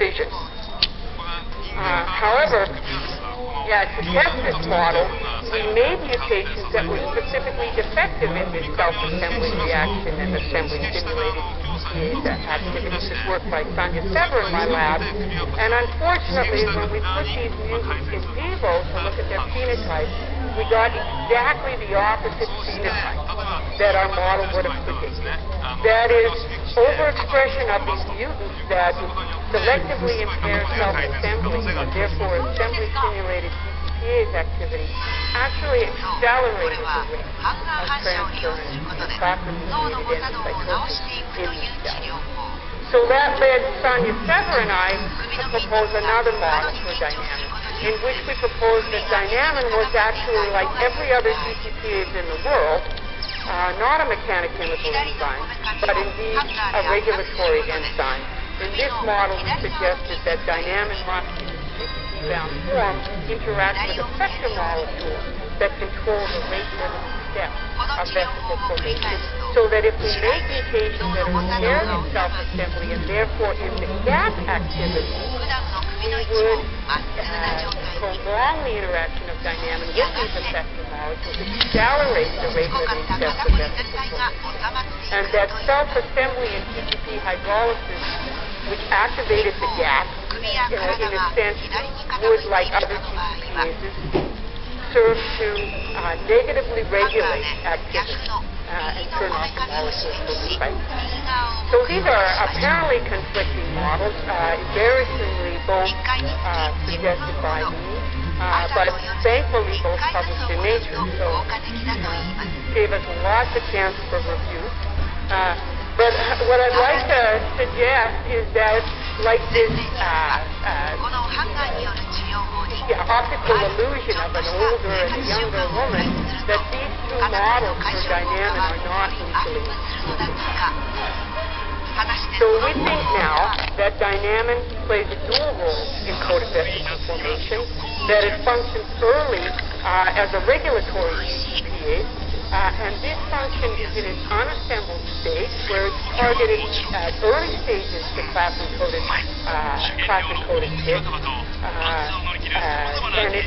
precision. However, to test this model, we made mutations that were specifically defective in this self-assembly reaction and assembly-stimulated activity. This work by Sonia Sever in my lab. And unfortunately, when we put these mutants in vivo to look at their phenotypes, we got exactly the opposite phenotype that our model would have predicted. That is, overexpression of these mutants that selectively impair self-assembly and therefore assembly-stimulated GTPase activity actually accelerated the rate of transference of factor-mediated endocytosis in these cells. So that led Sonia Sever and I to propose another model for dynamic, in which we proposed that dynamin was actually like every other GTPase in the world, not a mechanochemical enzyme, but indeed a regulatory enzyme. In this model, we suggested that dynamin must, in GTP-bound form, interact with effector molecules that control the rate-limiting steps of vesicle formation, so that if we make mutations that are impaired in self-assembly and therefore in the gap activity, we would prolong the interaction of dynamin with these effector molecules, accelerate the rate-limiting steps of vesicle formation, and that self-assembly and GTP hydrolysis, which activated the gap, in a sense, would, like other GTPases, serve to negatively regulate activity and turn off the molecules for the site. So these are apparently conflicting models, embarrassingly both suggested by me, but thankfully both published in Nature, so gave us lots of chance for review. But what I'd like to suggest is that, like this optical illusion of an older and a younger woman, that these two models for dynamin are not mutually exclusive. So we think now that dynamin plays a dual role in coded vesicle formation, that it functions early as a regulatory GTPase, and this function is in its unassembled state, where it's targeted at early stages to class-encoded hits. And in its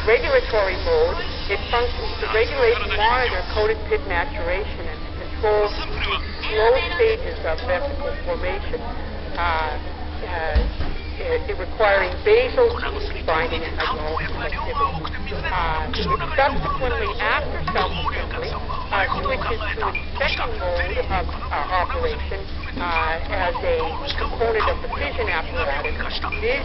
regulatory mode, it functions to regulate and monitor coded pit maturation and to control the slow stages of vesicle formation, requiring basal GTP binding and hydrolysis activity. It subsequently, after self-assembly, switches to its second mode of operation as a component of the fission apparatus. This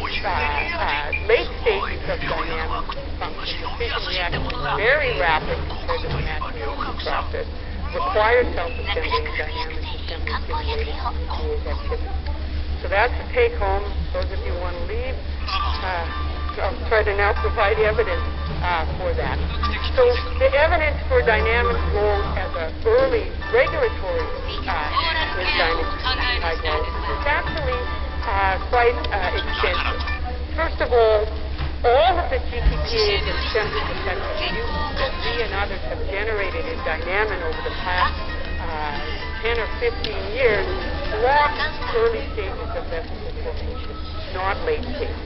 late stages of dynamic function, the fission reaction is very rapid compared to the maturation process, requires self-assembly and dynamic assembly-stimulated GTPase activity. So that's the take-home. Those of you who want to leave, I'll try to now provide evidence for that. So the evidence for dynamic role as an early regulatory enzyme in GTP hydrolysis is actually quite extensive. First of all of the GTPase and assembly-dependent mutants that we and others have generated in dynamin over the past 10 or 15 years block early stages of vesicle formation, not late stages.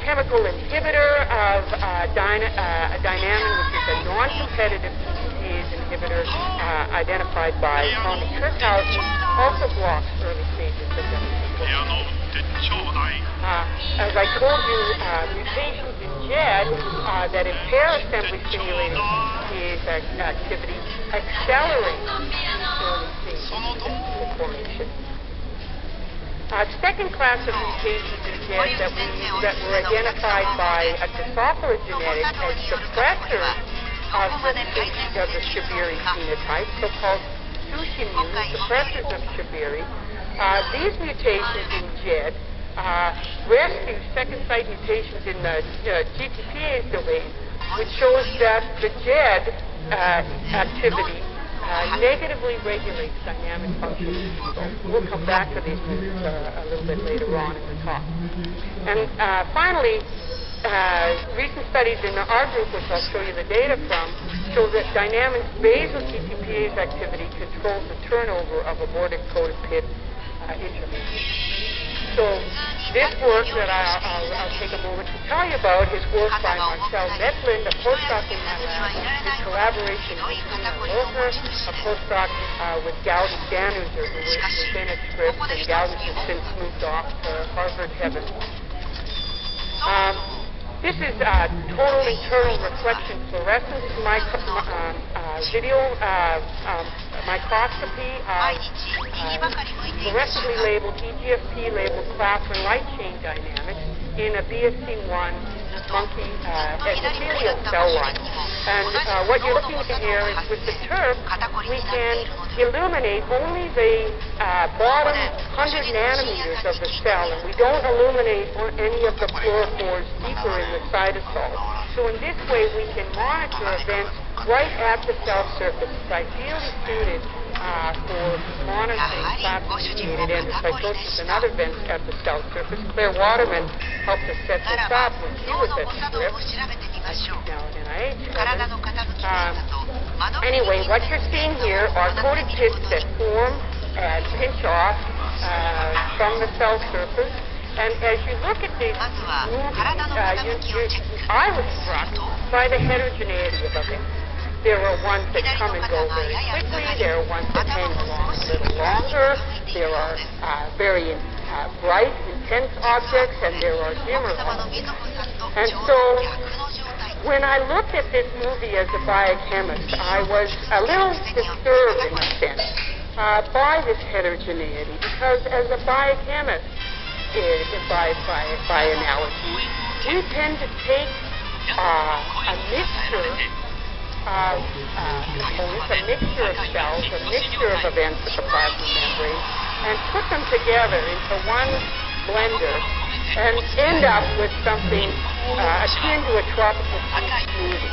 Chemical inhibitor of dynamin, which is a non-competitive GTPase inhibitor identified by Tony Kirkhausen, also blocks early stages of vesicle formation. As I told you, mutations in GED that impair assembly-stimulated GTPase activity accelerate early stages of vesicle formation. Second class of mutations in GED that were identified by a Drosophila genetic as suppressors of the Shabiri phenotype, so-called sushi-mutants, suppressors of Shabiri. These mutations in GED rescue second site mutations in the GTPase domain, which shows that the GED activity negatively regulates dynamic function. We'll come back to these mutants a little bit later on in the talk. And finally, recent studies in our group, which I'll show you the data from, show that dynamin's basal GTPase activity controls the turnover of aborted coded pit information. So this work that I'll take a moment to tell you about is work by Marcel Metlin, a postdoc in my lab, in collaboration with Tina Locher, a postdoc with Gowden Danuser, who was then at Scripps, and Gowden has since moved off to Harvard Heaven. This is total internal reflection fluorescence video microscopy of fluorescently labeled EGFP-labeled class and light chain dynamics in a BSC1 monkey epithelial cell line. And what you're looking at here is with the TURP, we can illuminate only the bottom 100 nanometers of the cell, and we don't illuminate any of the fluorophores deeper in the cytosol. So in this way, we can monitor events right at the cell surface. It's ideally suited for monitoring class-mediated endocytosis and other events at the cell surface. Claire Waterman helped us set this up when she was at Scripps. Now at NIH. Anyway, what you're seeing here are coated pits that form and pinch off from the cell surface. And as you look at these movies, I was struck by the heterogeneity of events. There are ones that come and go very quickly. There are ones that hang along a little longer. There are very bright, intense objects, and there are dimmer objects. And so when I looked at this movie as a biochemist, I was a little disturbed, in a sense, by this heterogeneity, because as a biochemist, by analogy, we tend to take a mixture of components, a mixture of cells, a mixture of events at the plasma membrane, and put them together into one blender and end up with something akin to a tropical fruit smoothie.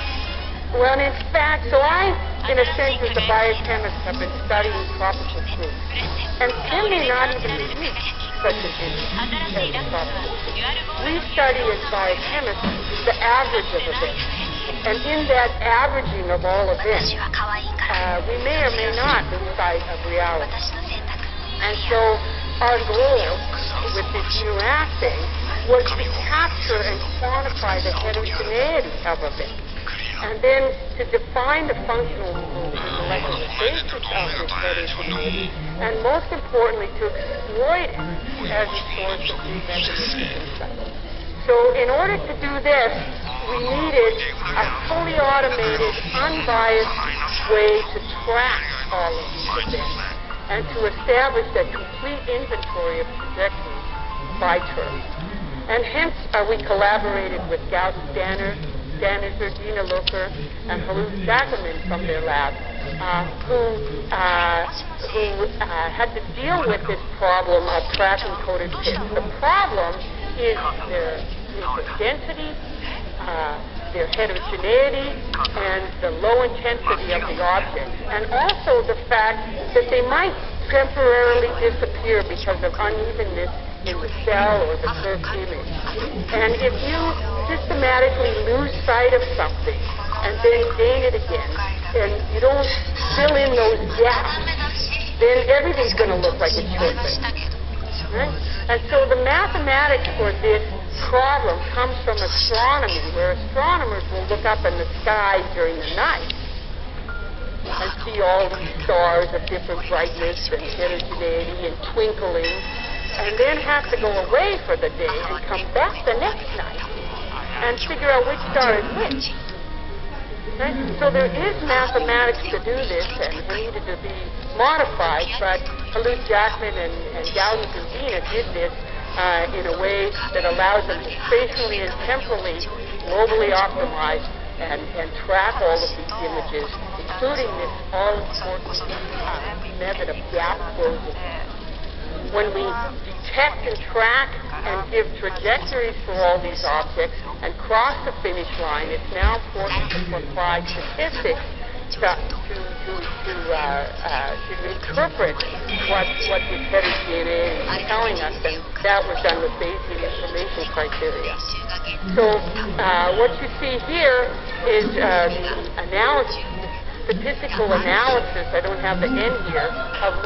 Well, in fact, so I, in a sense, as a biochemist, have been studying tropical fruits. And can they not even reach such an entity as tropical fruit? We study as biochemists the average of events. And in that averaging of all events, we may or may not lose sight of reality. And so our goal with this new assay was to capture and quantify the heterogeneity of events, and then to define the functional rules and molecular basis of this heterogeneity, and most importantly, to exploit it as a source of new mechanistic insight. So in order to do this, we needed a fully automated, unbiased way to track all of these events and to establish a complete inventory of trajectories by term. And hence, we collaborated with Gowden Danuser, Dina Locher, and Halut Jacquemin from their lab, who had to deal with this problem of tracking coated pits. The problem is their density, their heterogeneity, and the low intensity of the object, and also the fact that they might temporarily disappear because of unevenness in the cell or the first image. And if you systematically lose sight of something and then gain it again, and you don't fill in those gaps, then everything's going to look like it's short-lived. Right? And so the mathematics for this problem comes from astronomy, where astronomers will look up in the sky during the night and see all these stars of different brightness and heterogeneity and twinkling, and then have to go away for the day and come back the next night and figure out which star is which. Right? So there is mathematics to do this, and it needed to be modified, but Halut Jacquemin and Gowden and Dina did this in a way that allows them to spatially and temporally globally optimize and track all of these images, including this all-important method of gap closing. When we detect and track and give trajectories for all these objects and cross the finish line, it's now important to apply statistics to interpret what this heterogeneity is telling us, and that was done with Bayesian information criteria. So what you see here is the analysis, statistical analysis, I don't have the N here, of